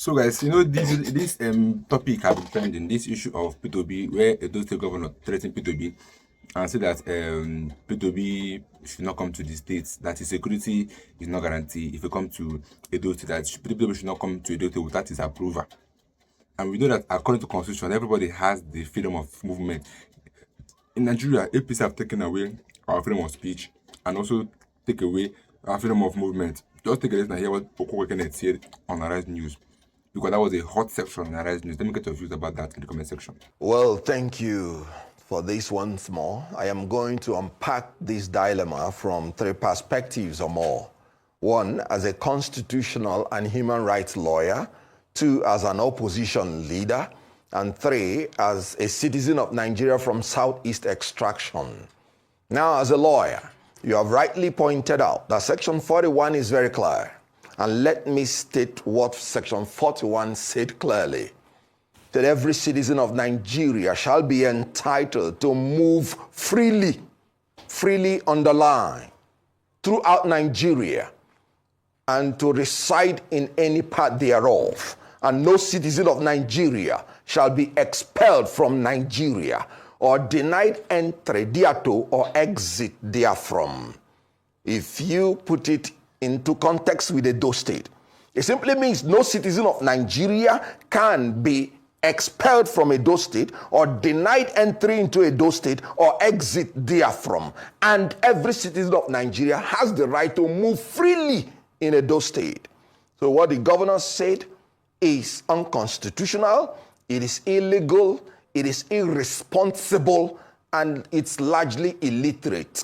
So guys, this topic has been trending, this issue of P2B, where Edo State Governor threatened P2B and said that P2B should not come to the states, that his security is not guaranteed if you come to Edo State, that P2B should not come to Edo State without his approval. And we know that according to Constitution, everybody has the freedom of movement. In Nigeria, APC have taken away our freedom of speech and also take away our freedom of movement. Just take a listen and hear what Okonkwo Kenneth said on Arise News, because that was a hot section in Arise News. Let me get your views about that in the comment section. Well, thank you for this once more. I am going to unpack this dilemma from three perspectives or more. One, as a constitutional and human rights lawyer. Two, as an opposition leader. And three, as a citizen of Nigeria from Southeast extraction. Now, as a lawyer, you have rightly pointed out that Section 41 is very clear. And let me state what Section 41 said clearly. That every citizen of Nigeria shall be entitled to move freely underline, throughout Nigeria, and to reside in any part thereof. And no citizen of Nigeria shall be expelled from Nigeria or denied entry thereto or exit therefrom. If you put it into context with Edo State, it simply means no citizen of Nigeria can be expelled from Edo State or denied entry into Edo State or exit therefrom. And every citizen of Nigeria has the right to move freely in Edo State. So what the governor said is unconstitutional, it is illegal, it is irresponsible, and it's largely illiterate.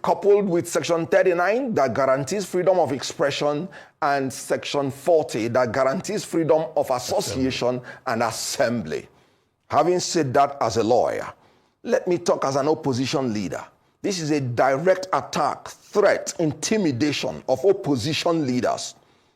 Coupled with Section 39 that guarantees freedom of expression and Section 40 that guarantees freedom of association and assembly. Having said that as a lawyer, let me talk as an opposition leader. This is a direct attack, threat, intimidation of opposition leaders.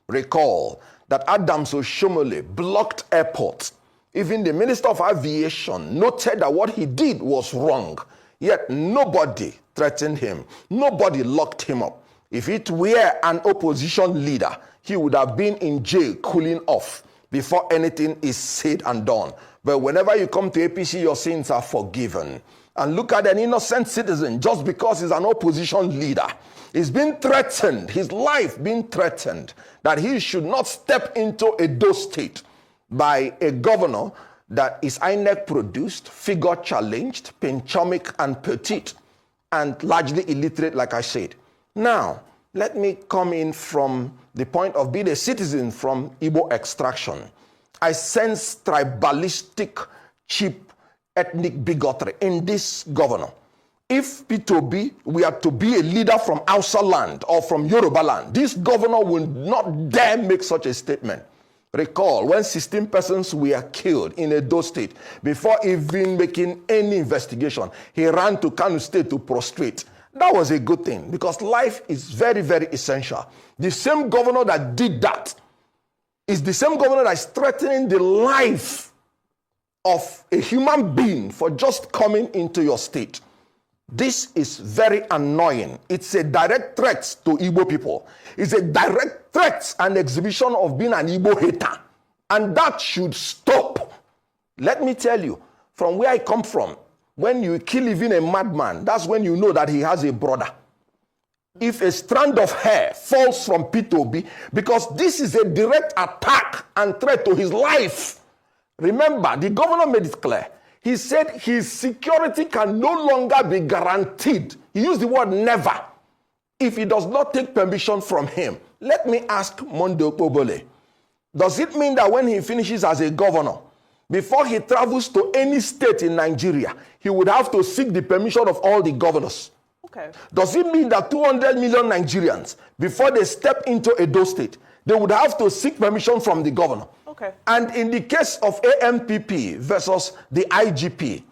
Recall that Adams Oshomole blocked airports. Even the Minister of Aviation noted that what he did was wrong. Yet nobody threatened him. Nobody locked him up. If it were an opposition leader, he would have been in jail cooling off before anything is said and done. But whenever you come to APC, your sins are forgiven. And look at an innocent citizen just because he's an opposition leader. He's been threatened, his life being threatened, that he should not step into Edo State by a governor that is INEC produced, figure challenged, pinchomic and petite, and largely illiterate, like I said. Now, let me come in from the point of being a citizen from Igbo extraction. I sense tribalistic, cheap, ethnic bigotry in this governor. If P2B were to be a leader from Hausa land or from Yoruba land, this governor will not dare make such a statement. Recall when 16 persons were killed in Edo State, before even making any investigation, he ran to Kano State to prostrate. That was a good thing because life is very, very essential. The same governor that did that is the same governor that is threatening the life of a human being for just coming into your state. This is very annoying. It's a direct threat to Igbo people. It's a direct threat and exhibition of being an Igbo hater. And that should stop. Let me tell you, from where I come from, when you kill even a madman, that's when you know that he has a brother. If a strand of hair falls from P2B, because this is a direct attack and threat to his life. Remember, the governor made it clear. He said his security can no longer be guaranteed. He used the word never, if he does not take permission from him. Let me ask Monday Okpobole, does it mean that when he finishes as a governor, before he travels to any state in Nigeria, he would have to seek the permission of all the governors? Okay. Does it mean that 200 million Nigerians, before they step into Edo State, they would have to seek permission from the governor? Okay. And in the case of AMPP versus the IGP,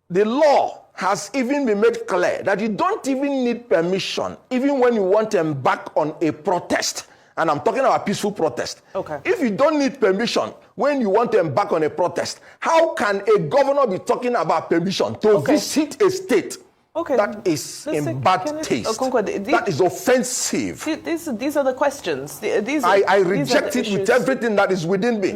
the law has even been made clear that you don't even need permission, even when you want to embark on a protest. And I'm talking about peaceful protest. Okay. If you don't need permission when you want to embark on a protest, how can a governor be talking about permission to visit a state? Okay. That is in bad Kenneth taste. Okonkwo, That is offensive. These are the questions. I reject it with everything that is within me.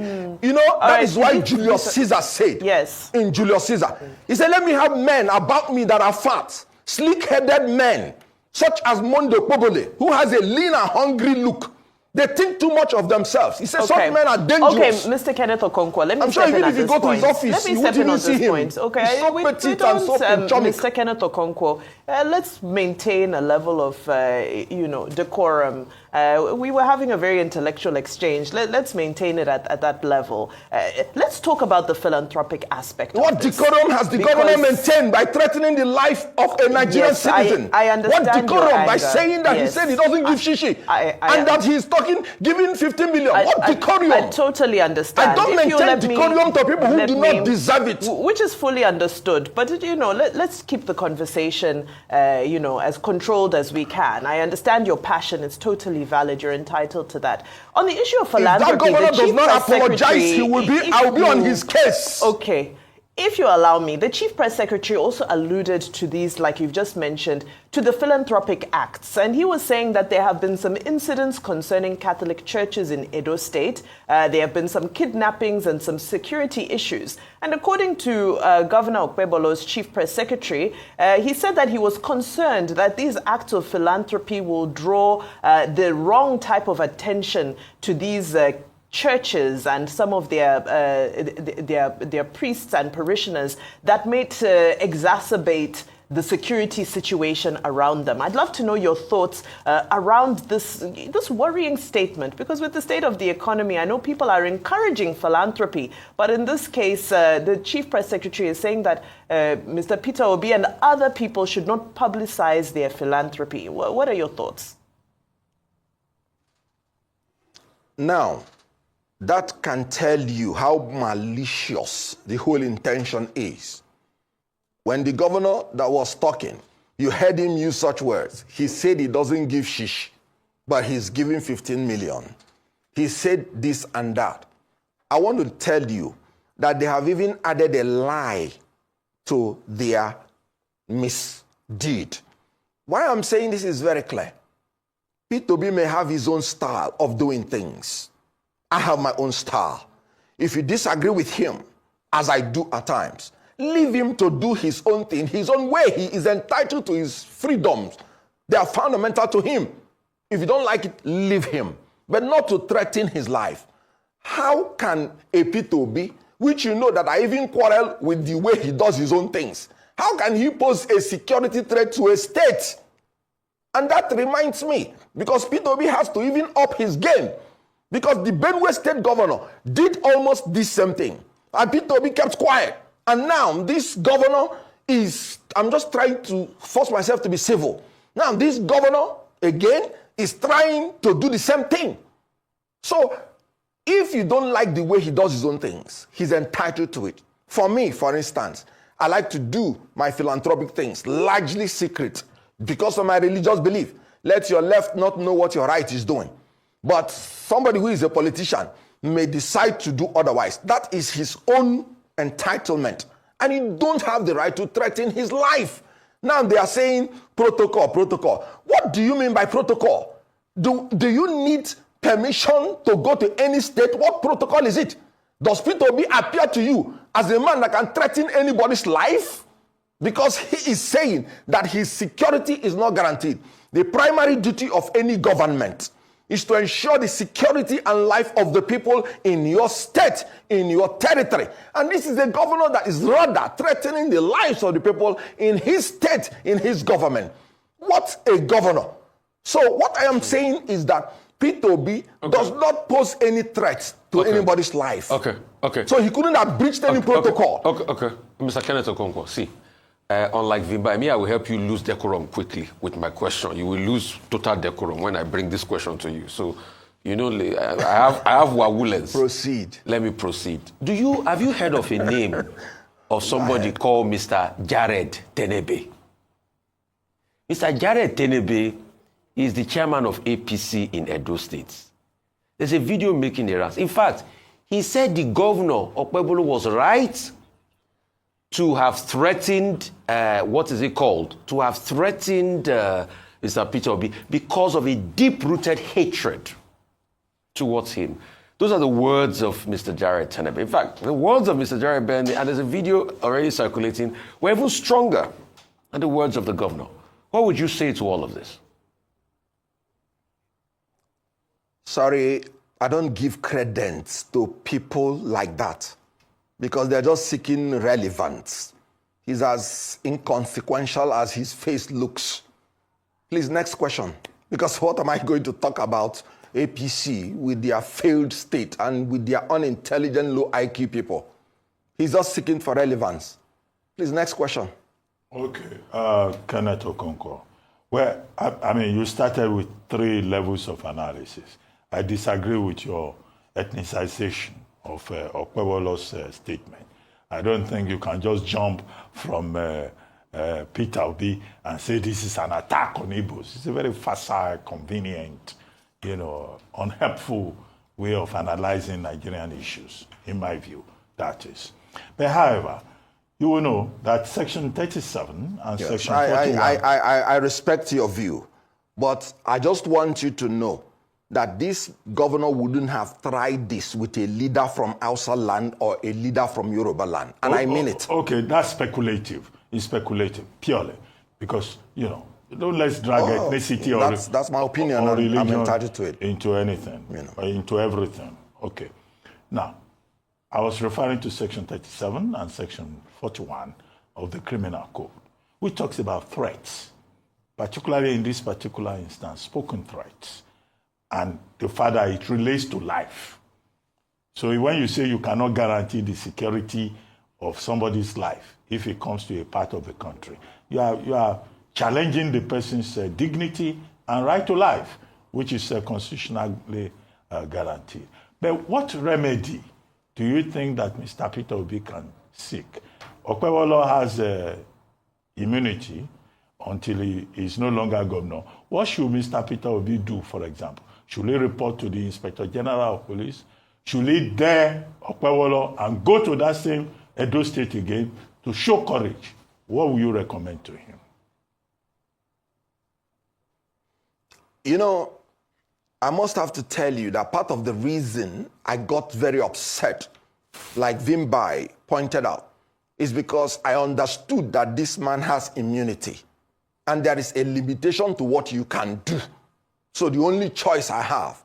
You know, that is why Julius Caesar said, yes, in Julius Caesar, he said, let me have men about me that are fat, sleek-headed men, such as Mondo Pobole, who has a lean and hungry look. They think too much of themselves. He says some men are dangerous. Okay, Mr. Kenneth Okonkwo, let me I'm sure step in at even if you this go to his point. office, Let me you step wouldn't in on even see this him. point. Okay, He's so we petite and don't, so chonic. Mr. Kenneth Okonkwo, let's maintain a level of, decorum. We were having a very intellectual exchange. Let's maintain it at that level. Let's talk about the philanthropic aspect. What decorum has the governor maintained by threatening the life of a Nigerian citizen? I understand. What decorum your anger. by saying that he said he doesn't give shishi and that he's giving 15 million? What decorum? I totally understand. I don't maintain decorum to people who do not deserve it. Which is fully understood. But, let's keep the conversation, as controlled as we can. I understand your passion. It's totally valid. You're entitled to that. On the issue of philanthropy, if that governor does not apologize, I'll be on his case. Okay. If you allow me, the Chief Press Secretary also alluded to these, like you've just mentioned, to the philanthropic acts. And he was saying that there have been some incidents concerning Catholic churches in Edo State. There have been some kidnappings and some security issues. And according to Governor Okpebolo's Chief Press Secretary, he said that he was concerned that these acts of philanthropy will draw the wrong type of attention to these churches and some of their priests and parishioners that may exacerbate the security situation around them. I'd love to know your thoughts around this worrying statement, because with the state of the economy, I know people are encouraging philanthropy, but in this case, the Chief Press Secretary is saying that Mr. Peter Obi and other people should not publicize their philanthropy. What are your thoughts? Now, that can tell you how malicious the whole intention is. When the governor that was talking, you heard him use such words. He said he doesn't give shish, but he's giving 15 million. He said this and that. I want to tell you that they have even added a lie to their misdeed. Why I'm saying this is very clear. P2B may have his own style of doing things. I have my own style. If you disagree with him, as I do at times, leave him to do his own thing, his own way. He is entitled to his freedoms. They are fundamental to him. If you don't like it, leave him, but not to threaten his life. How can a P2B, which you know that I even quarrel with the way he does his own things, how can he pose a security threat to a state? And that reminds me, because P2B has to even up his game. Because the Benue State governor did almost the same thing. And P2B kept quiet. And now this governor I'm just trying to force myself to be civil. Now this governor, again, is trying to do the same thing. So if you don't like the way he does his own things, he's entitled to it. For me, for instance, I like to do my philanthropic things, largely secret, because of my religious belief. Let your left not know what your right is doing. But somebody who is a politician may decide to do otherwise. That is his own entitlement. And you don't have the right to threaten his life. Now they are saying protocol. What do you mean by protocol? Do you need permission to go to any state? What protocol is it? Does P2B appear to you as a man that can threaten anybody's life? Because he is saying that his security is not guaranteed. The primary duty of any government is to ensure the security and life of the people in your state, in your territory. And this is a governor that is rather threatening the lives of the people in his state, in his government. What a governor. So what I am saying is that P2B does not pose any threat to anybody's life. Okay. So he couldn't have breached any protocol. Okay. Mr. Kenneth Okonkwo, see, unlike Vimba, me, I will help you lose decorum quickly with my question. You will lose total decorum when I bring this question to you. So, I have wawulens. Proceed. Let me proceed. Have you heard of a name of somebody called Mr. Jared Tenebe? Mr. Jared Tenebe is the chairman of APC in Edo State. There's a video making the rounds. In fact, he said the governor, Okpebolo, was right to have threatened, what is it called? To have threatened Mr. Peter Obi because of a deep-rooted hatred towards him. Those are the words of Mr. Jared Tenebe. In fact, the words of Mr. Jared Tenebe, and there's a video already circulating, were even stronger than the words of the governor. What would you say to all of this? Sorry, I don't give credence to people like that because they're just seeking relevance. He's as inconsequential as his face looks. Please, next question. Because what am I going to talk about APC with their failed state and with their unintelligent, low IQ people? He's just seeking for relevance. Please, next question. Okay, Kenneth Okonkwo. Well, I mean, you started with 3 levels of analysis. I disagree with your ethnicization of Okwewolo's statement. I don't think you can just jump from Peter Obi and say this is an attack on Igbos. It's a very facile, convenient, unhelpful way of analyzing Nigerian issues, in my view, that is. But however, you will know that Section 37 and Section 41... I respect your view, but I just want you to know that this governor wouldn't have tried this with a leader from Hausa land or a leader from Yoruba land. And I mean it. Okay, that's speculative. It's speculative, purely. Because, don't let's drag ethnicity or that's my opinion, or and religion I'm entitled to it. Into anything, or into everything. Okay. Now, I was referring to Section 37 and Section 41 of the Criminal Code, which talks about threats, particularly in this particular instance, spoken threats, and the fact that it relates to life. So when you say you cannot guarantee the security of somebody's life if it comes to a part of the country, you are challenging the person's dignity and right to life, which is constitutionally guaranteed. But what remedy do you think that Mr. Peter Obi can seek? Okwewolo has immunity until he is no longer governor. What should Mr. Peter Obi do, for example? Should he report to the Inspector General of Police? Should he dare Okwewolo and go to that same Edo State again to show courage? What will you recommend to him? I must have to tell you that part of the reason I got very upset, like Vimbai pointed out, is because I understood that this man has immunity and there is a limitation to what you can do. So the only choice I have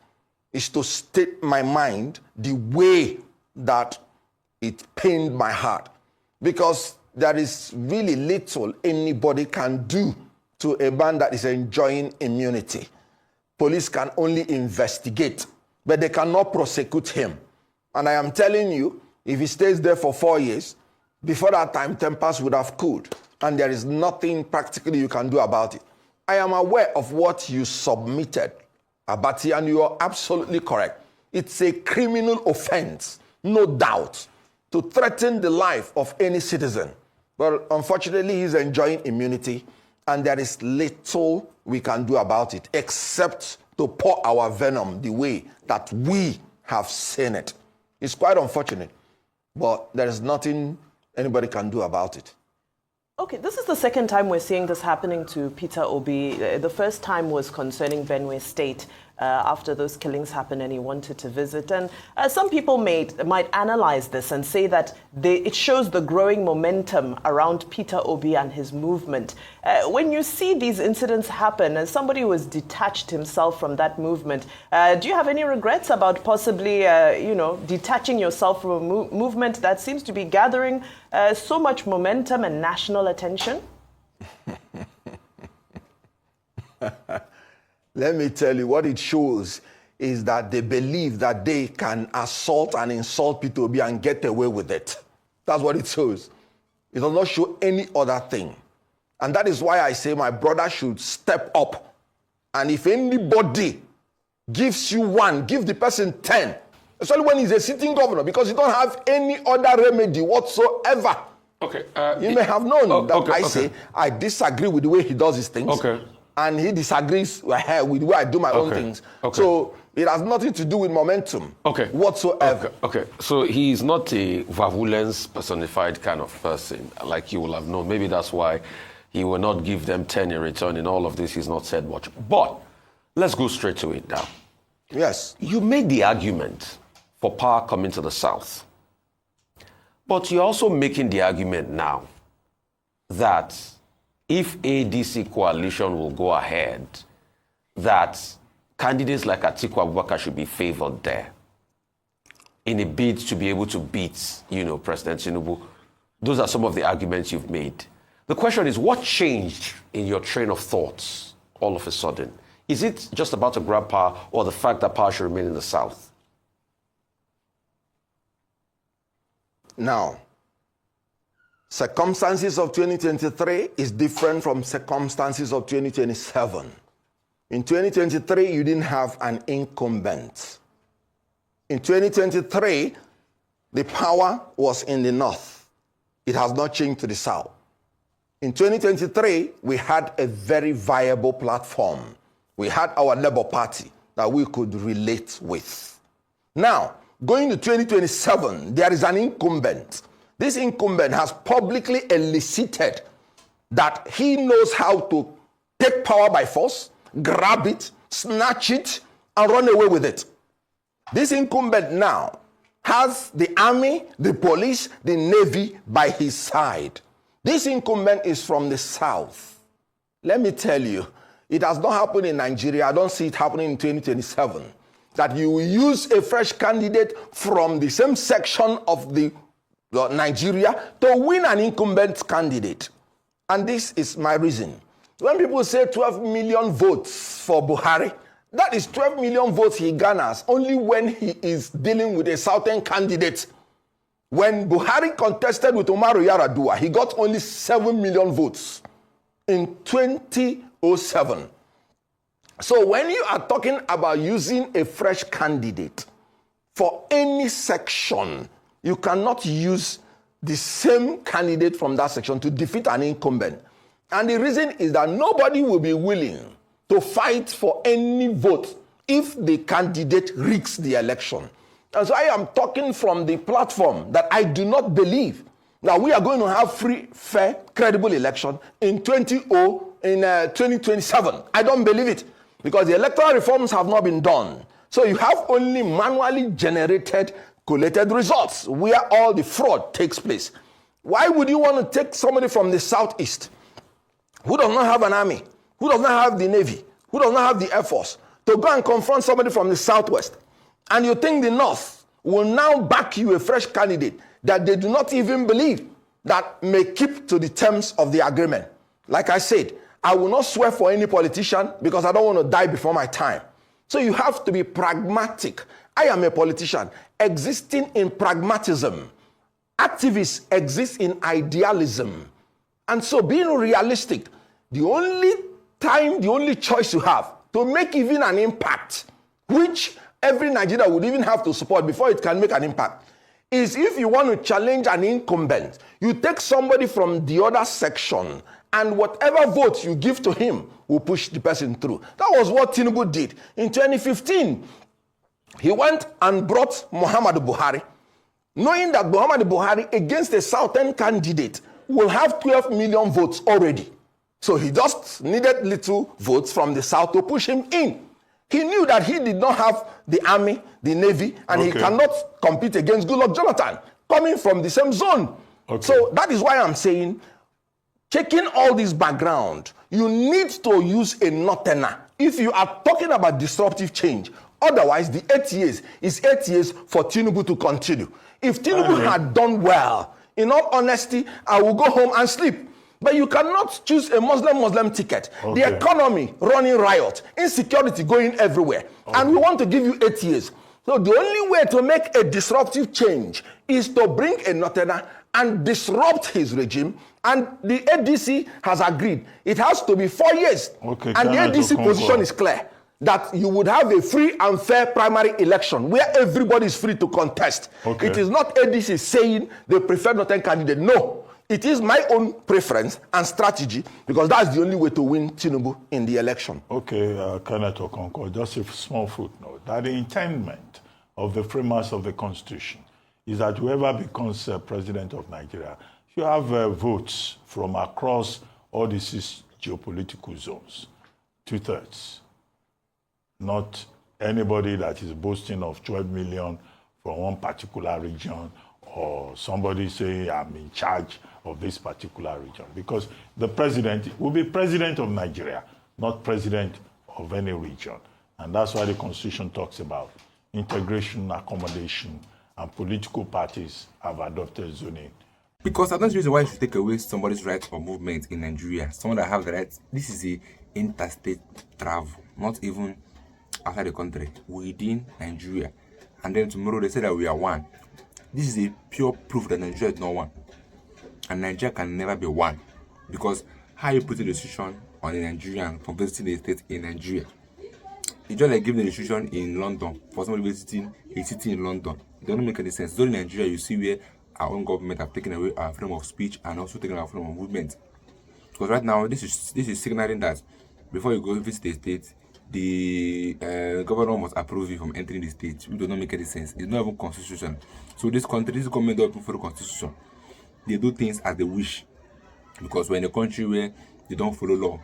is to state my mind the way that it pained my heart, because there is really little anybody can do to a man that is enjoying immunity. Police can only investigate, but they cannot prosecute him. And I am telling you, if he stays there for 4 years, before that time, tempers would have cooled, and there is nothing practically you can do about it. I am aware of what you submitted, Abati, and you are absolutely correct. It's a criminal offense, no doubt, to threaten the life of any citizen. But unfortunately, he's enjoying immunity, and there is little we can do about it, except to pour our venom the way that we have seen it. It's quite unfortunate, but there is nothing anybody can do about it. Okay, this is the second time we're seeing this happening to Peter Obi. The first time was concerning Benue State after those killings happened and he wanted to visit. And some people might analyze this and say that it shows the growing momentum around Peter Obi and his movement. When you see these incidents happen and somebody who has detached himself from that movement, do you have any regrets about possibly, detaching yourself from a movement that seems to be gathering so much momentum and national attention? Let me tell you, what it shows is that they believe that they can assault and insult Peter Obi and get away with it. That's what it shows. It does not show any other thing. And that is why I say my brother should step up. And if anybody gives you one, give the person 10. Especially when he's a sitting governor, because you don't have any other remedy whatsoever. Okay. You may have known that say I disagree with the way he does his things. Okay. And he disagrees with the way I do my own things. Okay. So It has nothing to do with momentum Okay. whatsoever. Okay. So he's not a virulence personified kind of person, like you will have known. Maybe that's why he will not give them 10 in return. In all of this, he's not said much. But let's go straight to it now. Yes. You made the argument for power coming to the South. But you're also making the argument now that if ADC coalition will go ahead, that candidates like Atiku Abubakar should be favored there in a bid to be able to beat, President Tinubu. Those are some of the arguments you've made. The question is, what changed in your train of thoughts all of a sudden? Is it just about to grab power or the fact that power should remain in the South? Now, circumstances of 2023 is different from circumstances of 2027. In 2023, you didn't have an incumbent. In 2023, the power was in the north. It has not changed to the south. In 2023, we had a very viable platform. We had our Labour Party that we could relate with. Now, going to 2027, there is an incumbent. This incumbent has publicly elicited that he knows how to take power by force, grab it, snatch it, and run away with it. This incumbent now has the army, the police, the navy by his side. This incumbent is from the south. Let me tell you, it has not happened in Nigeria. I don't see it happening in 2027. That you will use a fresh candidate from the same section of the Nigeria to win an incumbent candidate. And this is my reason. When people say 12 million votes for Buhari, that is 12 million votes he garners only when he is dealing with a southern candidate. When Buhari contested with Umaru Yar'Adua, he got only 7 million votes in 2007. So when you are talking about using a fresh candidate for any section, you cannot use the same candidate from that section to defeat an incumbent. And the reason is that nobody will be willing to fight for any vote if the candidate rigs the election. And so I am talking from the platform that I do not believe that we are going to have free, fair, credible election in 2027. I don't believe it because the electoral reforms have not been done. So you have only manually generated, collated results where all the fraud takes place.Hy would you want to take somebody from the southeast who does not have an army, who does not have the navy, who does not have the air force, to go and confront somebody from the southwest? And you think the north will now back you a fresh candidate that they do not even believe that may keep to the terms of the agreement. Like I said, I will not swear for any politician because I don't want to die before my time. So you have to be pragmatic. I am a politician existing in pragmatism. Activists exist in idealism. And so being realistic, the only choice you have to make even an impact, which every Nigerian would even have to support before it can make an impact, is if you want to challenge an incumbent, you take somebody from the other section and whatever vote you give to him will push the person through. That was what Tinubu did. In 2015, he went and brought Muhammadu Buhari, knowing that Muhammadu Buhari against a southern candidate will have 12 million votes already. So he just needed little votes from the south to push him in. He knew that he did not have the army, the navy, and he cannot compete against Goodluck Jonathan, coming from the same zone. So that is why I'm saying, checking all this background, you need to use a northerner if you are talking about disruptive change. Otherwise, the 8 years is 8 years for Tinubu to continue. If Tinubu had done well, in all honesty, I will go home and sleep. But you cannot choose a Muslim ticket. The economy running riot, insecurity going everywhere. And we want to give you 8 years. So the only way to make a disruptive change is to bring a northerner and disrupt his regime. And the ADC has agreed. It has to be 4 years. And the ADC position is clear, that you would have a free and fair primary election where everybody is free to contest. It is not ADC saying they prefer northern candidate. No. It is my own preference and strategy because that's the only way to win Tinubu in the election. Okay, Kenneth Okonkwo, just a small footnote that the intendment of the framers of the Constitution is that whoever becomes president of Nigeria should have votes from across all the 6 geopolitical zones, 2/3. Not anybody that is boasting of 12 million from one particular region or somebody saying I'm in charge of this particular region. Because the president will be president of Nigeria, not president of any region. And that's why the Constitution talks about integration, accommodation, and political parties have adopted zoning. Because I don't see why you should take away somebody's right of movement in Nigeria. Someone that has the right. This is a interstate travel, not even outside the country, within Nigeria. And then tomorrow they say that we are one. This is a pure proof that Nigeria is not one. And Nigeria can never be one. Because how you put a restriction on a Nigerian for visiting a state in Nigeria? It's just like giving a restriction in London for somebody visiting a city in London. It doesn't make any sense. So in Nigeria, you see where our own government have taken away our freedom of speech and also taken our freedom of movement. Because right now, this is signaling that before you go visit the state, the governor must approve you from entering the state, which does not make any sense. It's not even constitution. So this country, this government doesn't follow constitution. They do things as they wish. Because we're in a country where they don't follow law.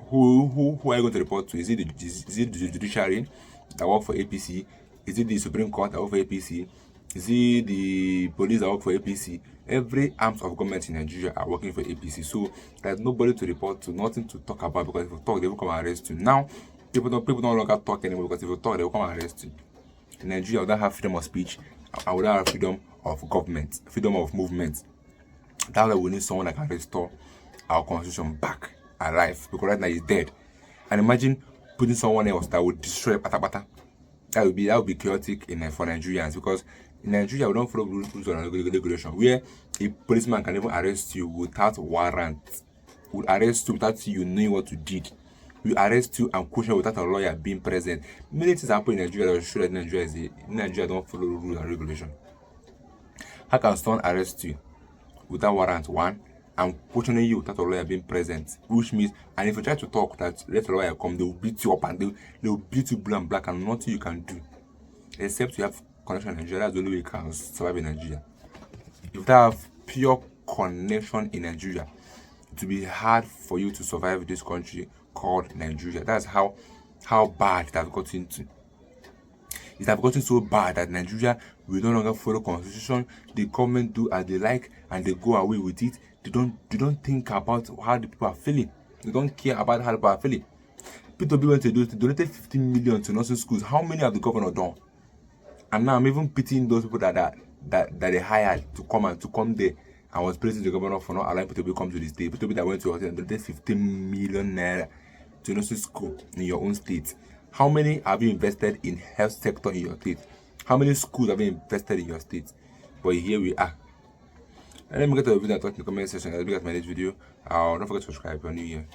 Who are you going to report to? Is it the judiciary that work for APC? Is it the Supreme Court that work for APC? Is it the police that work for APC? Every arms of government in Nigeria are working for APC. So there's nobody to report to, nothing to talk about, because if you talk, they will come and arrest you. Now, people no longer talk anymore, because if you talk, they will come and arrest you. In Nigeria, we don't have freedom of speech. I would have freedom of government, freedom of movement. That's why we need someone that can restore our constitution back alive, because right now he's dead. And imagine putting someone else that would destroy Patapata. That would be chaotic for Nigerians, because in Nigeria we don't follow rules and regulation, where a policeman can even arrest you without warrant. Would arrest you without you knowing what you did. We arrest you and question without a lawyer being present. Many things happen in Nigeria that will show that Nigeria don't follow rules and regulation. How can someone arrest you without warrant, one, and questioning you without a lawyer being present? Which means, and if you try to talk, that let a lawyer come, they will beat you up and they will beat you blue and black, and nothing you can do except you have connection in Nigeria. That's the only way you can survive in Nigeria. If you have pure connection in Nigeria, it will be hard for you to survive this country called Nigeria. That's how bad it has gotten to. It has gotten so bad that Nigeria will no longer follow constitution. The government do as they like and they go away with it. They don't think about how the people are feeling. They don't care about how the people are feeling. P2B went to donated 15 million to nursing schools. How many have the governor done? And now I'm even pitying those people that they hired to come there. I was praising the governor for not allowing P2B to come to the state. P2B that went to hotel and donated 15 million naira to nursing school in your own state. How many have you invested in health sector in your state? How many schools have you invested in your state? But here we are. And let me get to the video and talk in the comment section. As big as my next video, don't forget to subscribe if you're new here.